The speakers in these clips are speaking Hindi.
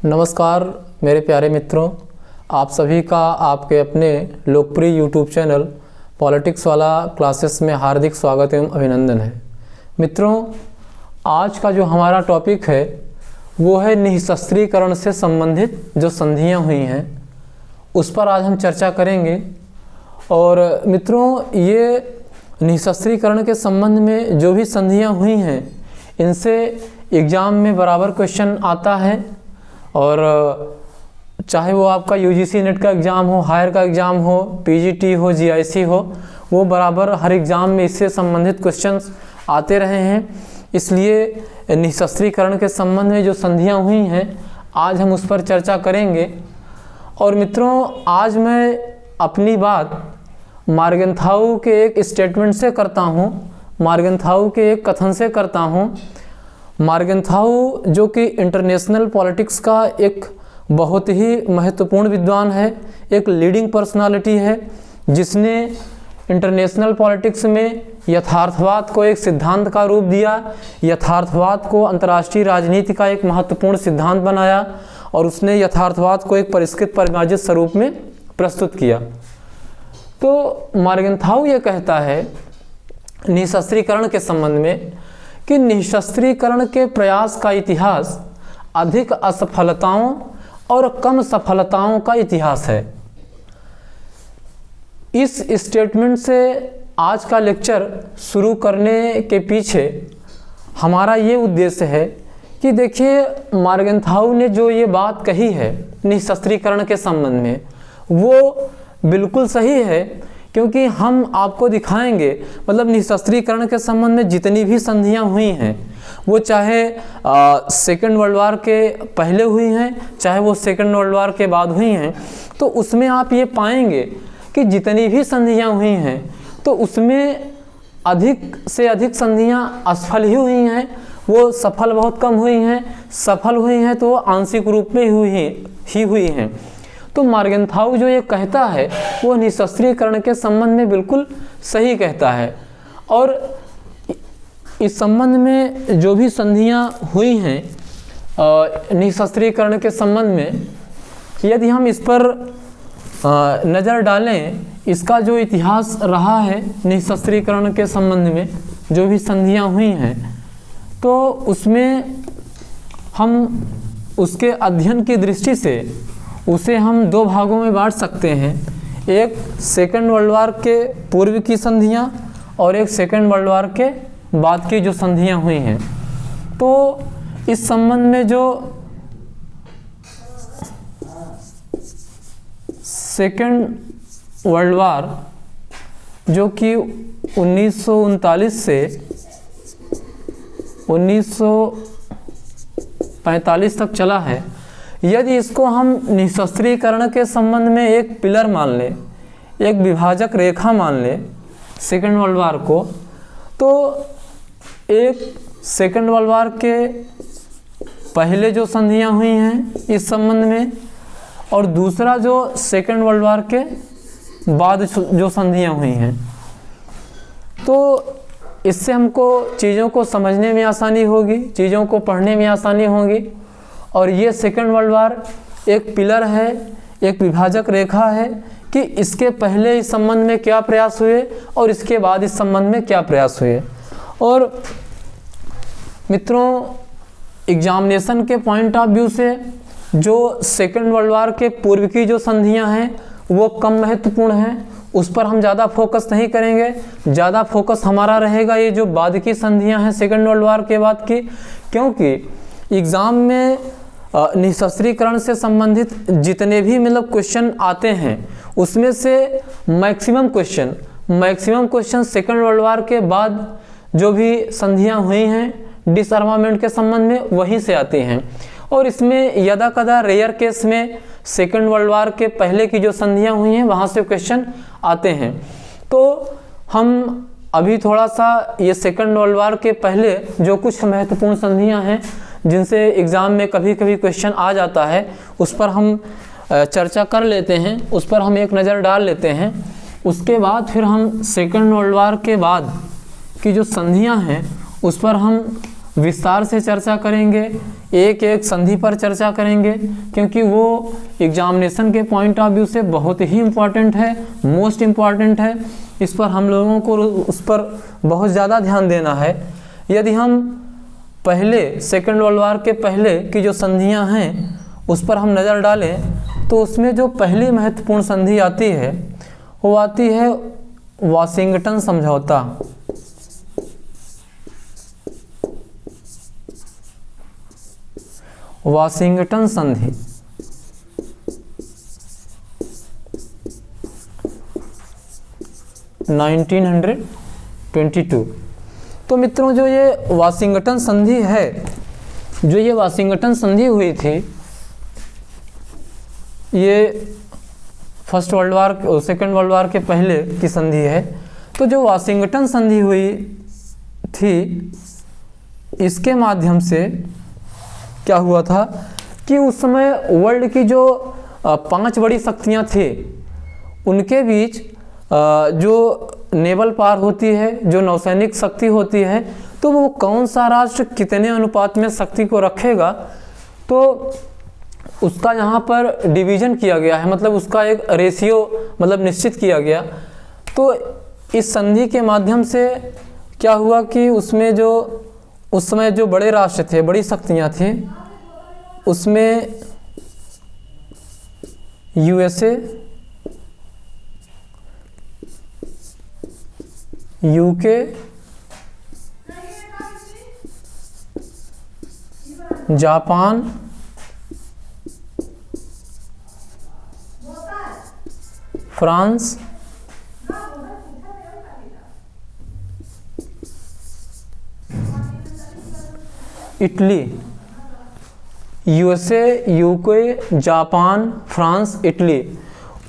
नमस्कार मेरे प्यारे मित्रों, आप सभी का आपके अपने लोकप्रिय यूट्यूब चैनल पॉलिटिक्स वाला क्लासेस में हार्दिक स्वागत एवं अभिनंदन है। मित्रों, आज का जो हमारा टॉपिक है वो है निःशस्त्रीकरण से संबंधित जो संधियां हुई हैं उस पर आज हम चर्चा करेंगे। और मित्रों, ये निःशस्त्रीकरण के संबंध में जो भी संधियां हुई हैं इनसे एग्ज़ाम में बराबर क्वेश्चन आता है। और चाहे वो आपका यूजीसी नेट का एग्ज़ाम हो, हायर का एग्ज़ाम हो, पीजीटी हो, जीआईसी हो, वो बराबर हर एग्ज़ाम में इससे संबंधित क्वेश्चंस आते रहे हैं। इसलिए निःशस्त्रीकरण के संबंध में जो संधियां हुई हैं आज हम उस पर चर्चा करेंगे। और मित्रों, आज मैं अपनी बात मार्गेंथाउ के एक स्टेटमेंट से करता हूँ, मार्गेंथाउ के एक कथन से करता हूँ। मार्गेंथाउ जो कि इंटरनेशनल पॉलिटिक्स का एक बहुत ही महत्वपूर्ण विद्वान है, एक लीडिंग पर्सनालिटी है, जिसने इंटरनेशनल पॉलिटिक्स में यथार्थवाद को एक सिद्धांत का रूप दिया, यथार्थवाद को अंतर्राष्ट्रीय राजनीति का एक महत्वपूर्ण सिद्धांत बनाया और उसने यथार्थवाद को एक परिष्कृत परिमार्जित स्वरूप में प्रस्तुत किया। तो मार्गेंथाउ ये कहता है निःशस्त्रीकरण के संबंध में कि निःशस्त्रीकरण के प्रयास का इतिहास अधिक असफलताओं और कम सफलताओं का इतिहास है। इस स्टेटमेंट से आज का लेक्चर शुरू करने के पीछे हमारा ये उद्देश्य है कि देखिए, मार्गेंथाउ ने जो ये बात कही है निःशस्त्रीकरण के संबंध में वो बिल्कुल सही है, क्योंकि हम आपको दिखाएंगे मतलब निःशस्त्रीकरण के संबंध में जितनी भी संधियां हुई हैं वो चाहे सेकेंड वर्ल्ड वार के पहले हुई हैं, चाहे वो सेकेंड वर्ल्ड वार के बाद हुई हैं, तो उसमें आप ये पाएंगे कि जितनी भी संधियां हुई हैं तो उसमें अधिक से अधिक संधियां असफल ही हुई हैं, वो सफल बहुत कम हुई हैं, सफल हुई हैं तो आंशिक रूप में ही हुई हैं। तो मार्गेंथाउ जो ये कहता है वो निःशस्त्रीकरण के संबंध में बिल्कुल सही कहता है। और इस संबंध में जो भी संधियां हुई हैं निःशस्त्रीकरण के संबंध में, यदि हम इस पर नज़र डालें, इसका जो इतिहास रहा है निःशस्त्रीकरण के संबंध में जो भी संधियां हुई हैं, तो उसमें हम उसके अध्ययन की दृष्टि से उसे हम दो भागों में बांट सकते हैं। एक सेकेंड वर्ल्ड वार के पूर्व की संधियां और एक सेकेंड वर्ल्ड वार के बाद की जो संधियां हुई हैं। तो इस संबंध में जो सेकेंड वर्ल्ड वार जो कि 1939 से 1945 तक चला है, यदि इसको हम निःशस्त्रीकरण के संबंध में एक पिलर मान लें, एक विभाजक रेखा मान लें सेकेंड वर्ल्ड वार को, तो एक सेकेंड वर्ल्ड वार के पहले जो संधियां हुई हैं इस संबंध में, और दूसरा जो सेकेंड वर्ल्ड वार के बाद जो संधियां हुई हैं, तो इससे हमको चीज़ों को समझने में आसानी होगी, चीज़ों को पढ़ने में आसानी होगी। और ये सेकेंड वर्ल्ड वार एक पिलर है, एक विभाजक रेखा है कि इसके पहले इस संबंध में क्या प्रयास हुए और इसके बाद इस संबंध में क्या प्रयास हुए। और मित्रों, एग्जामिनेशन के पॉइंट ऑफ व्यू से जो सेकेंड वर्ल्ड वार के पूर्व की जो संधियां हैं वो कम महत्वपूर्ण हैं, उस पर हम ज़्यादा फोकस नहीं करेंगे। ज़्यादा फोकस हमारा रहेगा ये जो बाद की संधियां हैं सेकेंड वर्ल्ड वार के बाद की, क्योंकि एग्ज़ाम में निःशस्त्रीकरण से संबंधित जितने भी मतलब क्वेश्चन आते हैं उसमें से maximum question second world war के बाद जो भी संधियां हुई हैं डिसआर्मामेंट के संबंध में वहीं से आती हैं। और इसमें यदा कदा रेयर केस में सेकेंड वर्ल्ड वार के पहले की जो संधियां हुई हैं वहाँ से क्वेश्चन आते हैं। तो हम अभी थोड़ा सा ये सेकेंड वर्ल्ड वार के पहले जो कुछ महत्वपूर्ण संधियां हैं जिनसे एग्ज़ाम में कभी कभी क्वेश्चन आ जाता है उस पर हम चर्चा कर लेते हैं, उस पर हम एक नज़र डाल लेते हैं। उसके बाद फिर हम सेकेंड वर्ल्ड वार के बाद की जो संधियां हैं उस पर हम विस्तार से चर्चा करेंगे, एक एक संधि पर चर्चा करेंगे, क्योंकि वो एग्जामिनेशन के पॉइंट ऑफ व्यू से बहुत ही इम्पॉर्टेंट है, मोस्ट इम्पॉर्टेंट है। इस पर हम लोगों को उस पर बहुत ज़्यादा ध्यान देना है। यदि हम पहले सेकेंड वर्ल्ड वॉर के पहले की जो संधियां हैं उस पर हम नज़र डालें तो उसमें जो पहली महत्वपूर्ण संधि आती है वो आती है वाशिंगटन समझौता। वाशिंगटन संधि। (1922) तो मित्रों जो ये वाशिंगटन संधि है, जो ये वाशिंगटन संधि हुई थी, ये first world war second world war के पहले की संधि है। तो जो वाशिंगटन संधि हुई थी, इसके माध्यम से क्या हुआ था कि उस समय वर्ल्ड की जो 5 बड़ी शक्तियां थी उनके बीच जो नेवल पावर होती है, जो नौसैनिक शक्ति होती है, तो वो कौन सा राष्ट्र कितने अनुपात में शक्ति को रखेगा, तो उसका यहाँ पर डिवीज़न किया गया है, मतलब उसका एक रेशियो मतलब निश्चित किया गया। तो इस संधि के माध्यम से क्या हुआ कि उसमें जो उस समय जो बड़े राष्ट्र थे, बड़ी शक्तियाँ थी, उसमें USA, UK, Japan, France, Italy, USA, UK, Japan, France, Italy,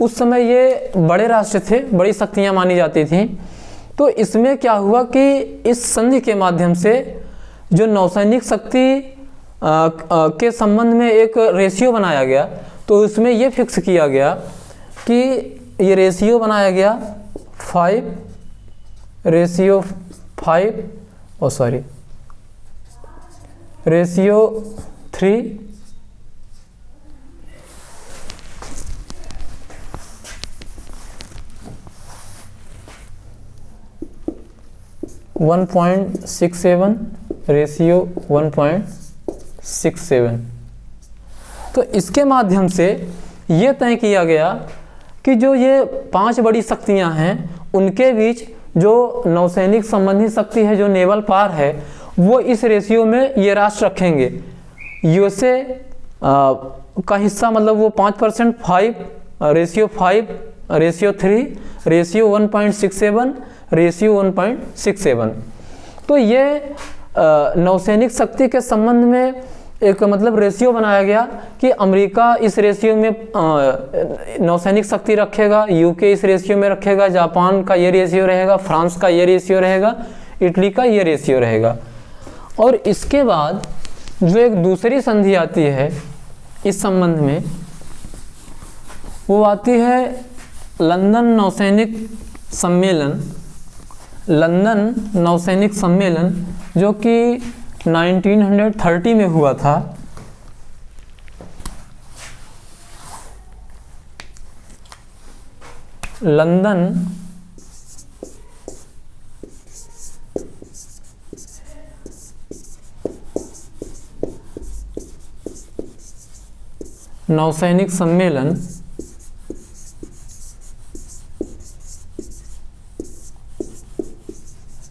उस समय ये बड़े राष्ट्र थे, बड़ी शक्तियाँ मानी जाती थीं। तो इसमें क्या हुआ कि इस संधि के माध्यम से जो नौसैनिक शक्ति के संबंध में एक रेशियो बनाया गया, तो उसमें ये फिक्स किया गया कि ये रेशियो बनाया गया 5 रेशियो 3 1.67 रेशियो 1.67। तो इसके माध्यम से ये तय किया गया कि जो ये 5 बड़ी शक्तियां हैं उनके बीच जो नौसैनिक संबंधी शक्ति है, जो नेवल पावर है, वो इस रेशियो में ये राष्ट्र रखेंगे। USA का हिस्सा मतलब वो 5%, 5 रेशियो 5 रेशियो 3 रेशियो 1.67 रेशियो 1.67। तो ये नौसैनिक शक्ति के संबंध में एक मतलब रेशियो बनाया गया कि अमेरिका इस रेशियो में नौसैनिक शक्ति रखेगा, UK इस रेशियो में रखेगा, जापान का ये रेशियो रहेगा, फ्रांस का ये रेशियो रहेगा, इटली का ये रेशियो रहेगा। और इसके बाद जो एक दूसरी संधि आती है इस संबंध में, वो आती है लंदन नौसैनिक सम्मेलन। लंदन नौसैनिक सम्मेलन जो कि 1930 में हुआ था। लंदन नौसैनिक सम्मेलन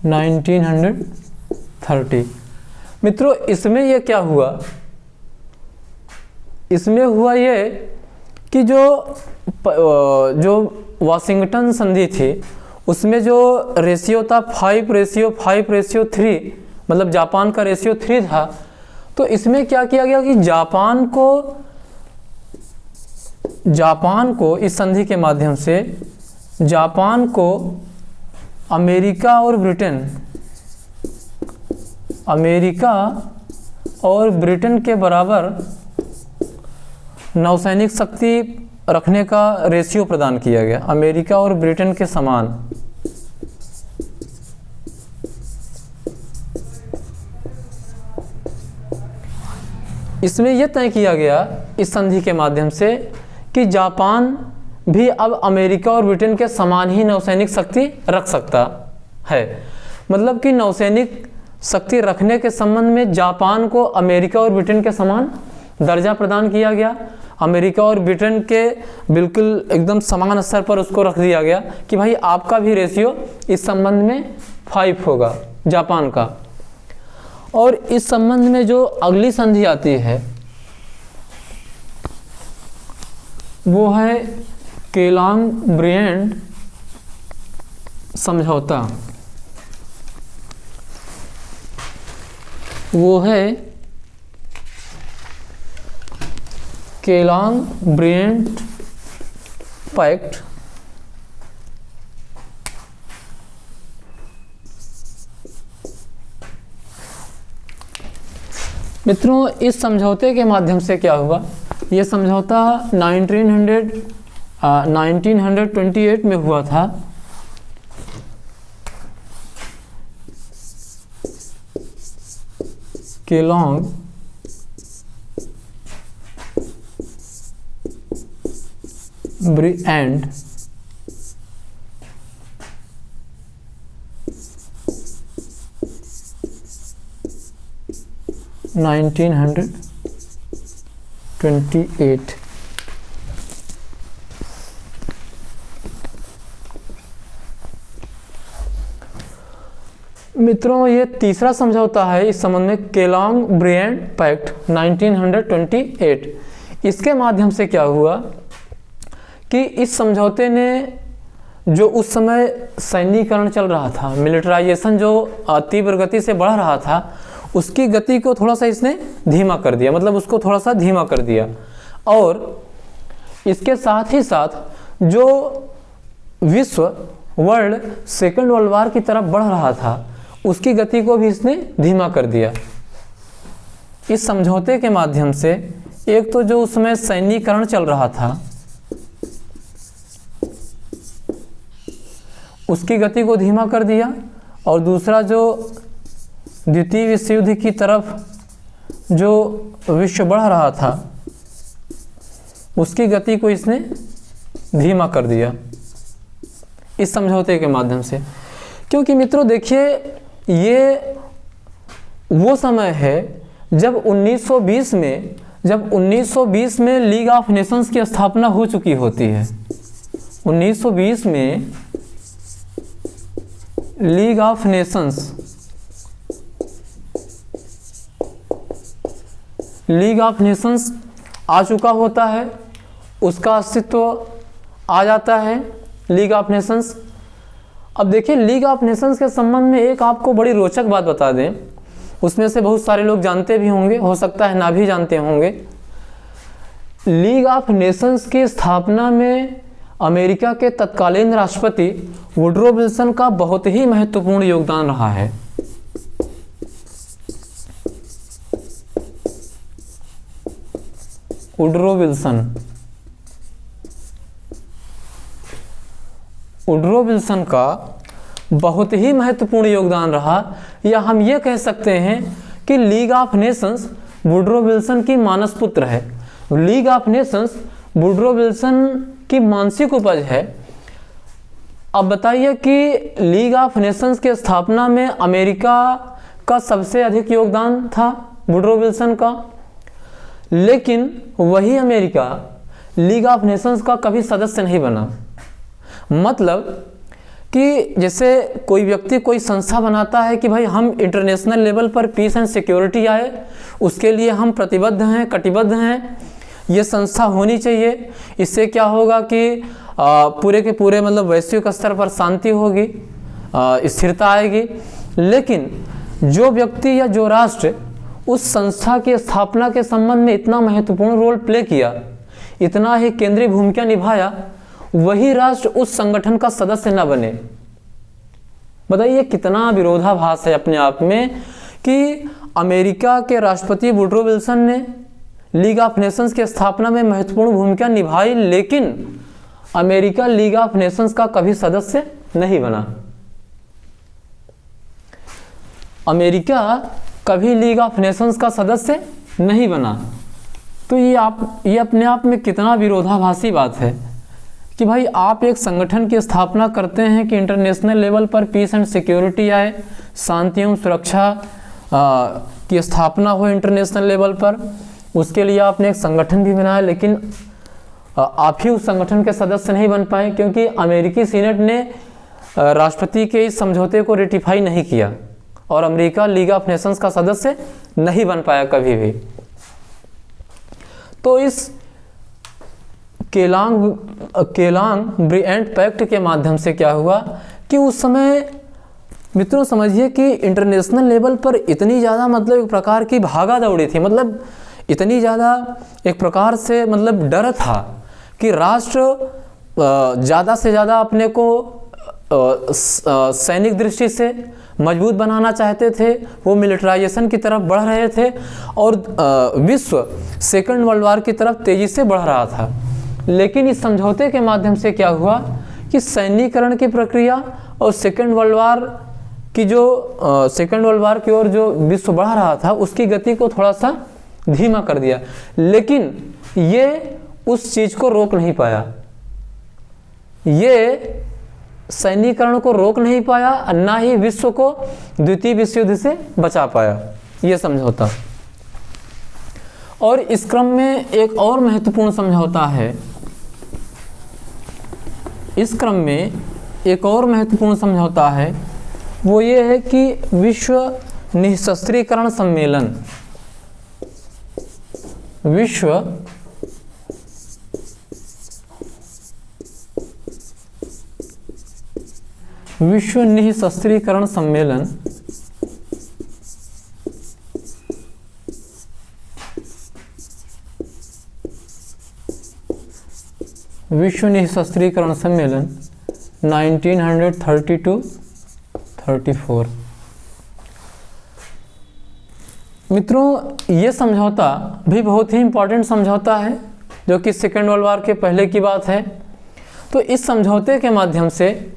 1930। मित्रों इसमें ये क्या हुआ, इसमें हुआ ये कि जो वाशिंगटन संधि थी उसमें जो रेशियो था 5 रेशियो 5 रेशियो 3, मतलब जापान का रेशियो 3 था। तो इसमें क्या किया गया कि जापान को इस संधि के माध्यम से जापान को अमेरिका और ब्रिटेन के बराबर नौसैनिक शक्ति रखने का रेशियो प्रदान किया गया, अमेरिका और ब्रिटेन के समान। इसमें यह तय किया गया इस संधि के माध्यम से कि जापान भी अब अमेरिका और ब्रिटेन के समान ही नौसैनिक शक्ति रख सकता है। मतलब कि नौसैनिक शक्ति रखने के संबंध में जापान को अमेरिका और ब्रिटेन के समान दर्जा प्रदान किया गया। अमेरिका और ब्रिटेन के बिल्कुल एकदम समान स्तर पर उसको रख दिया गया कि भाई आपका भी रेशियो इस संबंध में 5 होगा जापान का। और इस संबंध में जो अगली संधि आती है वो है केलांग ब्रिएंड समझौता। वो है केलांग ब्रिएंड पैक्ट। मित्रों, इस समझौते के माध्यम से क्या हुआ, ये समझौता 1928 में हुआ था। केलांग ब्रिएंड 1928। मित्रों, ये तीसरा समझौता है इस संबंध में, केलांग ब्रिएंड पैक्ट 1928। इसके माध्यम से क्या हुआ कि इस समझौते ने जो उस समय सैन्यीकरण चल रहा था, मिलिटराइजेशन जो तीव्र गति से बढ़ रहा था, उसकी गति को थोड़ा सा इसने धीमा कर दिया, मतलब उसको थोड़ा सा धीमा कर दिया। और इसके साथ ही साथ जो विश्व वर्ल्ड सेकेंड वर्ल्ड वार की तरफ बढ़ रहा था उसकी गति को भी इसने धीमा कर दिया। इस समझौते के माध्यम से एक तो जो उसमें सैन्यीकरण चल रहा था उसकी गति को धीमा कर दिया, और दूसरा जो द्वितीय विश्व युद्ध की तरफ जो विश्व बढ़ रहा था उसकी गति को इसने धीमा कर दिया इस समझौते के माध्यम से। क्योंकि मित्रों देखिए, ये वो समय है जब 1920 में लीग ऑफ नेशंस की स्थापना हो चुकी होती है। 1920 में लीग ऑफ नेशंस आ चुका होता है, उसका अस्तित्व आ जाता है लीग ऑफ नेशंस। अब देखिए, लीग ऑफ नेशंस के संबंध में एक आपको बड़ी रोचक बात बता दें, उसमें से बहुत सारे लोग जानते भी होंगे, हो सकता है ना भी जानते होंगे। लीग ऑफ नेशंस की स्थापना में अमेरिका के तत्कालीन राष्ट्रपति वुडरो विल्सन का बहुत ही महत्वपूर्ण योगदान रहा है। वुडरो विल्सन का बहुत ही महत्वपूर्ण योगदान रहा, या हम ये कह सकते हैं कि league of Nations Woodrow Wilson की मानस पुत्र है। League of Nations Woodrow Wilson की मानसिक उपज है। अब बताइए कि लीग ऑफ नेशंस के स्थापना में अमेरिका का सबसे अधिक योगदान था वुडरो विल्सन का, लेकिन वही अमेरिका लीग ऑफ नेशंस का कभी सदस्य नहीं बना। मतलब कि जैसे कोई व्यक्ति कोई संस्था बनाता है कि भाई हम इंटरनेशनल लेवल पर पीस एंड सिक्योरिटी आए, उसके लिए हम प्रतिबद्ध हैं, कटिबद्ध हैं, ये संस्था होनी चाहिए, इससे क्या होगा कि पूरे के पूरे मतलब वैश्विक स्तर पर शांति होगी, स्थिरता आएगी। लेकिन जो व्यक्ति या जो राष्ट्र उस संस्था की स्थापना के संबंध में इतना महत्वपूर्ण रोल प्ले किया, इतना ही केंद्रीय भूमिका निभाया, वही राष्ट्र उस संगठन का सदस्य न बने। बताइए कितना विरोधाभास है अपने आप में कि अमेरिका के राष्ट्रपति वुडरो विल्सन ने लीग ऑफ नेशंस की स्थापना में महत्वपूर्ण भूमिका निभाई, लेकिन अमेरिका लीग ऑफ नेशंस का कभी सदस्य नहीं बना। अमेरिका कभी लीग ऑफ नेशंस का सदस्य नहीं बना। तो ये अपने आप में कितना विरोधाभासी बात है कि भाई आप एक संगठन की स्थापना करते हैं कि इंटरनेशनल लेवल पर पीस एंड सिक्योरिटी आए, शांति एवं सुरक्षा की स्थापना हो इंटरनेशनल लेवल पर, उसके लिए आपने एक संगठन भी बनाया, लेकिन आप ही उस संगठन के सदस्य नहीं बन पाए क्योंकि अमेरिकी सीनेट ने राष्ट्रपति के इस समझौते को रेटिफाई नहीं किया और अमेरिका लीग ऑफ नेशंस का सदस्य नहीं बन पाया कभी भी। तो इस केलांग ब्रिएंट पैक्ट के माध्यम से क्या हुआ कि उस समय मित्रों समझिए कि इंटरनेशनल लेवल पर इतनी ज़्यादा मतलब एक प्रकार की भागा दौड़ी थी, मतलब इतनी ज़्यादा एक प्रकार से मतलब डर था कि राष्ट्र ज़्यादा से ज़्यादा अपने को सैनिक दृष्टि से मजबूत बनाना चाहते थे, वो मिलिटराइजेशन की तरफ बढ़ रहे थे और विश्व सेकंड वर्ल्ड वार की तरफ तेज़ी से बढ़ रहा था। लेकिन इस समझौते के माध्यम से क्या हुआ कि सैन्यीकरण की प्रक्रिया और सेकंड वर्ल्ड वार की ओर जो विश्व बढ़ रहा था उसकी गति को थोड़ा सा धीमा कर दिया, लेकिन ये उस चीज़ को रोक नहीं पाया, ये सैन्यीकरण को रोक नहीं पाया, ना ही विश्व को द्वितीय विश्व युद्ध से बचा पाया ये समझौता। और इस क्रम में एक और महत्वपूर्ण समझौता है, इस क्रम में एक और महत्वपूर्ण समझौता है, वो ये है कि विश्व निःशस्त्रीकरण सम्मेलन, विश्व निःशस्त्रीकरण सम्मेलन विश्व निःशस्त्रीकरण सम्मेलन 1932-34। मित्रों ये समझौता भी बहुत ही इम्पोर्टेंट समझौता है जो कि सेकेंड वर्ल्ड वार के पहले की बात है। तो इस समझौते के माध्यम से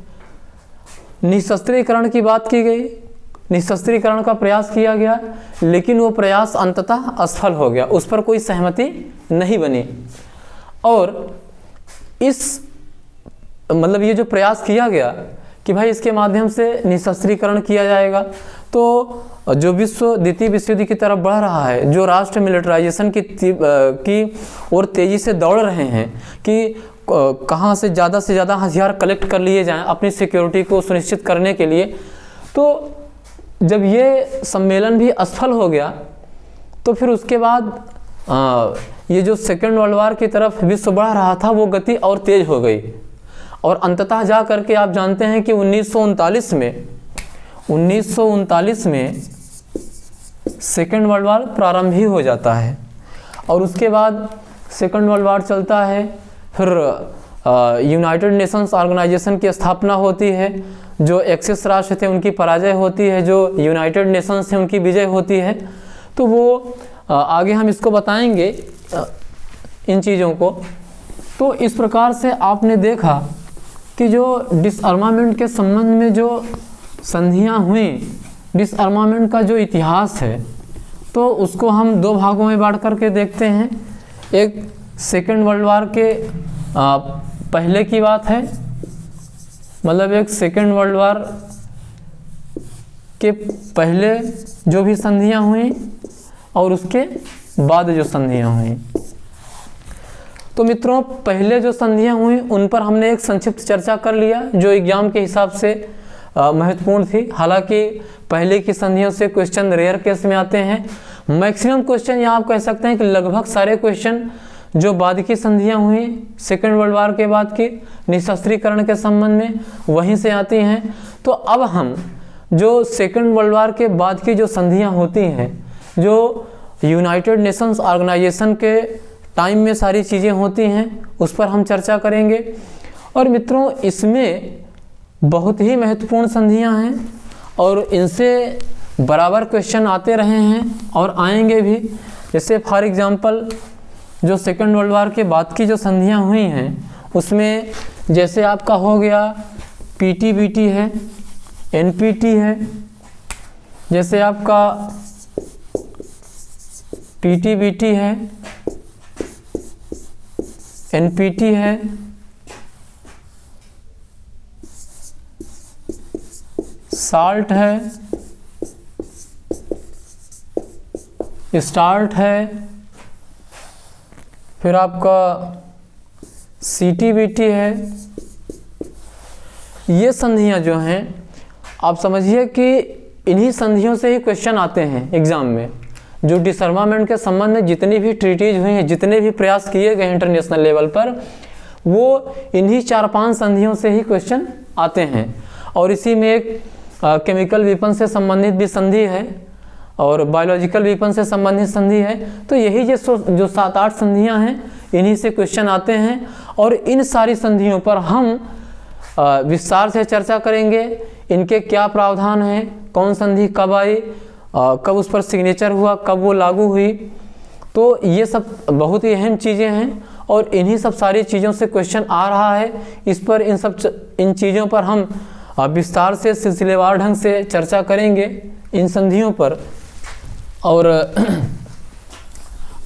निःशस्त्रीकरण की बात की गई, निःशस्त्रीकरण का प्रयास किया गया, लेकिन वो प्रयास अंततः असफल हो गया, उस पर कोई सहमति नहीं बनी। और इस मतलब ये जो प्रयास किया गया कि भाई इसके माध्यम से निःशस्त्रीकरण किया जाएगा, तो जो विश्व द्वितीय विश्व युद्ध की तरफ बढ़ रहा है, जो राष्ट्र मिलिटराइजेशन की ओर तेज़ी से दौड़ रहे हैं कि कहाँ से ज़्यादा हथियार कलेक्ट कर लिए जाएं अपनी सिक्योरिटी को सुनिश्चित करने के लिए, तो जब ये सम्मेलन भी असफल हो गया तो फिर उसके बाद ये जो सेकेंड वर्ल्ड वार की तरफ विश्व बढ़ रहा था वो गति और तेज़ हो गई और अंततः जा करके आप जानते हैं कि 1939 में सेकेंड वर्ल्ड वार प्रारंभ ही हो जाता है और उसके बाद सेकेंड वर्ल्ड वार चलता है। फिर यूनाइटेड नेशंस ऑर्गेनाइजेशन की स्थापना होती है, जो एक्सिस राष्ट्र थे उनकी पराजय होती है, जो यूनाइटेड नेशंस थे उनकी विजय होती है। तो वो आगे हम इसको बताएंगे इन चीज़ों को। तो इस प्रकार से आपने देखा कि जो डिसआर्मामेंट के संबंध में जो संधियां हुई, डिसआर्मामेंट का जो इतिहास है, तो उसको हम दो भागों में बांट करके देखते हैं। एक सेकेंड वर्ल्ड वार के पहले की बात है, मतलब एक सेकेंड वर्ल्ड वार के पहले जो भी संधियां हुई और उसके बाद जो संधियां हुई। तो मित्रों पहले जो संधियां हुई उन पर हमने एक संक्षिप्त चर्चा कर लिया जो एग्जाम के हिसाब से महत्वपूर्ण थी। हालांकि पहले की संधियों से क्वेश्चन रेयर केस में आते हैं, मैक्सिमम क्वेश्चन या आप कह सकते हैं कि लगभग सारे क्वेश्चन जो बाद की संधियां हुई सेकेंड वर्ल्ड वार के बाद की निःशस्त्रीकरण के संबंध में वहीं से आती हैं। तो अब हम जो सेकेंड वर्ल्ड वार के बाद की जो संधियां होती हैं, जो यूनाइटेड नेशंस ऑर्गेनाइजेशन के टाइम में सारी चीज़ें होती हैं, उस पर हम चर्चा करेंगे। और मित्रों इसमें बहुत ही महत्वपूर्ण संधियां हैं और इनसे बराबर क्वेश्चन आते रहे हैं और आएंगे भी। जैसे फॉर एग्जांपल जो सेकेंड वर्ल्ड वार के बाद की जो संधियां हुई हैं उसमें जैसे आपका हो गया पीटीबीटी है, एनपीटी है, जैसे आपका पीटीबीटी है, एनपीटी है, साल्ट है, स्टार्ट है, फिर आपका सीटीबीटी है। ये संधियां जो हैं आप समझिए कि इन्हीं संधियों से ही क्वेश्चन आते हैं एग्जाम में। जो डिसआर्मामेंट के संबंध में जितनी भी ट्रीटीज हुई हैं, जितने भी प्रयास किए गए इंटरनेशनल लेवल पर, वो इन्हीं 4-5 संधियों से ही क्वेश्चन आते हैं। और इसी में एक केमिकल वेपन से संबंधित भी संधि है और बायोलॉजिकल वेपन से संबंधित संधि है। तो यही जो 7-8 संधियां हैं, इन्हीं से क्वेश्चन आते हैं। और इन सारी संधियों पर हम विस्तार से चर्चा करेंगे। इनके क्या प्रावधान हैं, कौन संधि कब आई, कब उस पर सिग्नेचर हुआ, कब वो लागू हुई। तो ये सब बहुत ही अहम चीज़ें हैं और इन्हीं सब सारी चीज़ों से क्वेश्चन आ रहा है। इस पर इन चीज़ों पर हम विस्तार से सिलसिलेवार ढंग से चर्चा करेंगे इन संधियों पर। और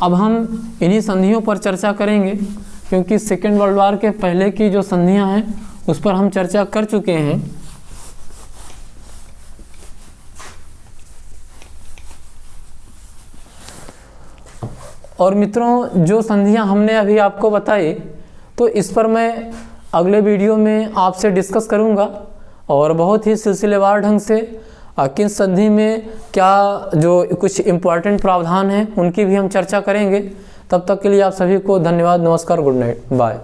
अब हम इन्हीं संधियों पर चर्चा करेंगे, क्योंकि सेकेंड वर्ल्ड वार के पहले की जो संधियां हैं उस पर हम चर्चा कर चुके हैं। और मित्रों, जो संधियां हमने अभी आपको बताई, तो इस पर मैं अगले वीडियो में आपसे डिस्कस करूंगा और बहुत ही सिलसिलेवार ढंग से किन संधि में क्या जो कुछ इम्पोर्टेंट प्रावधान हैं उनकी भी हम चर्चा करेंगे। तब तक के लिए आप सभी को धन्यवाद, नमस्कार, गुड नाइट, बाय।